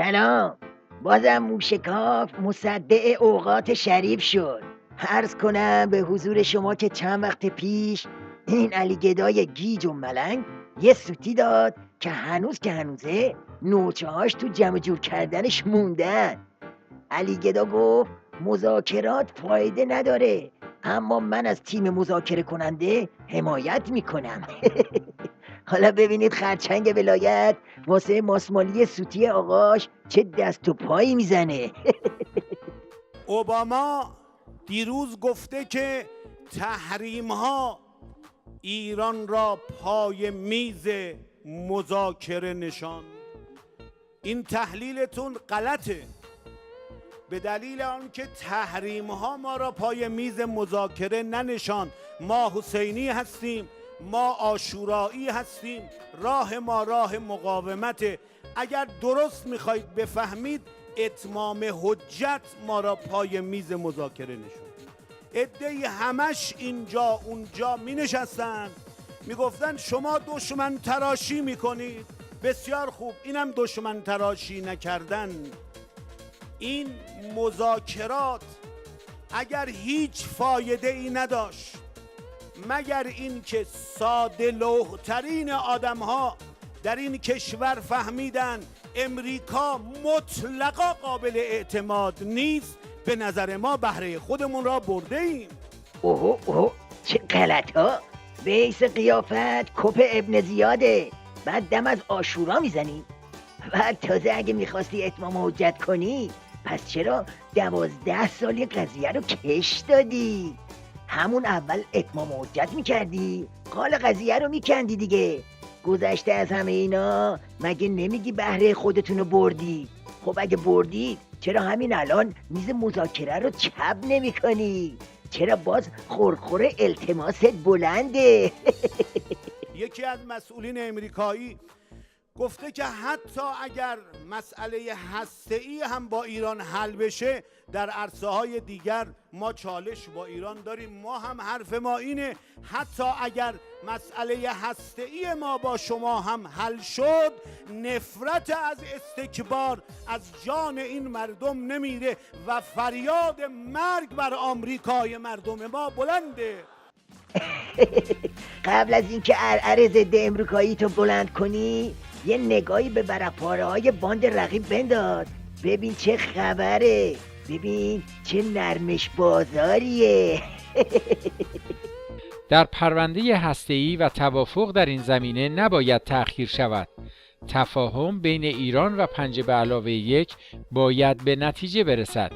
سلام. بازم موشکاف مصدع اوقات شریف شد. عرض کنم به حضور شما که چند وقت پیش این علی گدای گیج و ملنگ یه سوتی داد که هنوزه نوچه هاش تو جمع جور کردنش موندن. علی گدا گفت مذاکرات فایده نداره، اما من از تیم مذاکره کننده حمایت میکنم. حالا ببینید خرچنگ ولایت واسه ماسمالی سوتی آقاش چه دست و پایی میزنه. اوباما دیروز گفته که تحریم ها ایران را پای میز مذاکره نشاند. این تحلیلتون غلطه، به دلیل آنکه تحریم ها ما را پای میز مذاکره ننشاند. ما حسینی هستیم، ما عاشورایی هستیم، راه ما راه مقاومته. اگر درست میخواید بفهمید اتمام حجت ما را پای میز مذاکره نشوند. عده‌ای همش اینجا اونجا می نشستن می گفتن شما دشمن تراشی می کنید. بسیار خوب، اینم دشمن تراشی نکردن. این مذاکرات اگر هیچ فایده ای نداشت مگر این که ساده لوح‌ترین آدم ها در این کشور فهمیدن امریکا مطلقا قابل اعتماد نیست، به نظر ما بهره خودمون را برده ایم. اوه چه غلط ها. بیس قیافت کپ ابن زیاده، بعد دم از عاشورا میزنی. بعد تازه اگه میخواستی اتمام حجت کنی پس چرا 12 سالی قضیه رو کش دادی؟ همون اول اتمام حجت میکردی، قال قضیه رو میکندی دیگه. گذشته از همه اینا مگه نمیگی بهره خودتونو بردی؟ خب اگه بردی چرا همین الان میز مذاکره رو چپ نمی کنی؟ چرا باز خورخور التماست بلنده؟ یکی از مسئولین امریکایی گفته که حتی اگر مسئله هسته‌ای هم با ایران حل بشه در عرصه‌های دیگر ما چالش با ایران داریم. ما هم حرف ما اینه حتی اگر مسئله هسته‌ای ما با شما هم حل شد، نفرت از استکبار از جان این مردم نمیره و فریاد مرگ بر آمریکای مردم ما بلنده. قبل از اینکه ارعر ضد امریکایی تو بلند کنی یه نگاهی به برپاره های باند رقیب بنداز، ببین چه خبره، ببین چه نرمش بازاریه. در پرونده هسته‌ای و توافق در این زمینه نباید تأخیر شود. تفاهم بین ایران و 5+1 باید به نتیجه برسد.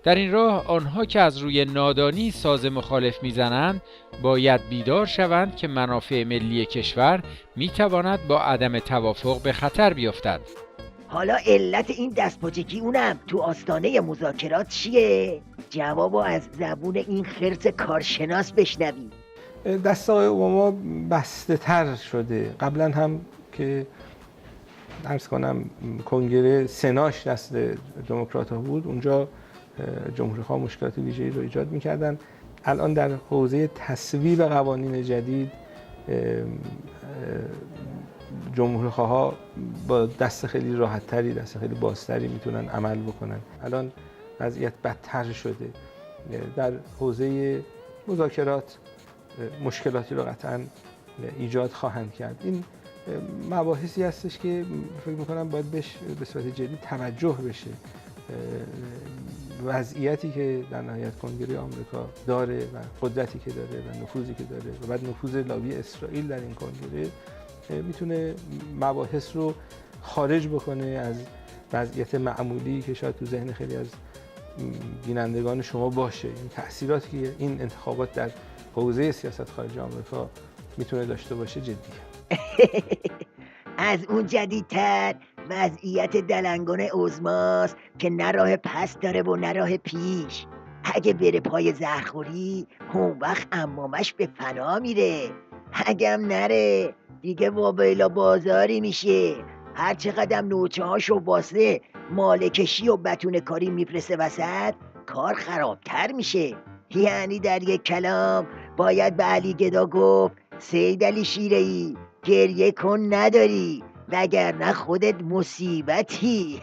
در این راه آنها که از روی نادانی ساز مخالف میزنند باید بیدار شوند که منافع ملی کشور میتواند با عدم توافق به خطر بیفتد. حالا علت این دستپاچگی اونم تو آستانه مذاکرات چیه؟ جوابو از زبون این خرس کارشناس بشنویم. دست آقای اوباما بسته تر شده. قبلا هم که عرض کنم کنگره سناش دست دموکرات ها بود، اونجا جمهوری‌خواه مشکلات ویژه‌ای رو ایجاد می‌کردن. الان در حوزه تصویب قوانین جدید جمهوری‌خواها با دست خیلی راحت‌تری، دست خیلی بازتری میتونن عمل بکنن. الان وضعیت بدتر شده. در حوزه مذاکرات مشکلاتی رو قطعاً ایجاد خواهند کرد. این مباحثی هستش که فکر می‌کنم باید بهش به صورت جدی توجه بشه. وضعیتی که در نهایت کنگره آمریکا داره و قدرتی که داره و نفوذی که داره و بعد نفوذ لابی اسرائیل در این کنگره میتونه مباحث رو خارج بکنه از وضعیت معمولی که شاید تو ذهن خیلی از بینندگان شما باشه. این تأثیراتی که این انتخابات در حوزه سیاست خارجی آمریکا میتونه داشته باشه جدیه. از اون جدیدتر وضعیت دلنگان عظماست که نه راه پس داره و نه راه پیش. اگه بره پای زهرخوری اون وقت امامش به فنا میره، اگم نره دیگه وابیلا بازاری میشه. هر چقدر نوچه هاشو واسه مالکشی و بتونه کاری میفرسته وسط کار خرابتر میشه. یعنی در یک کلام باید به علی گدا گفت سید علی شیره‌ای گریه کن نداری، وگرنه خودت مصیبتی.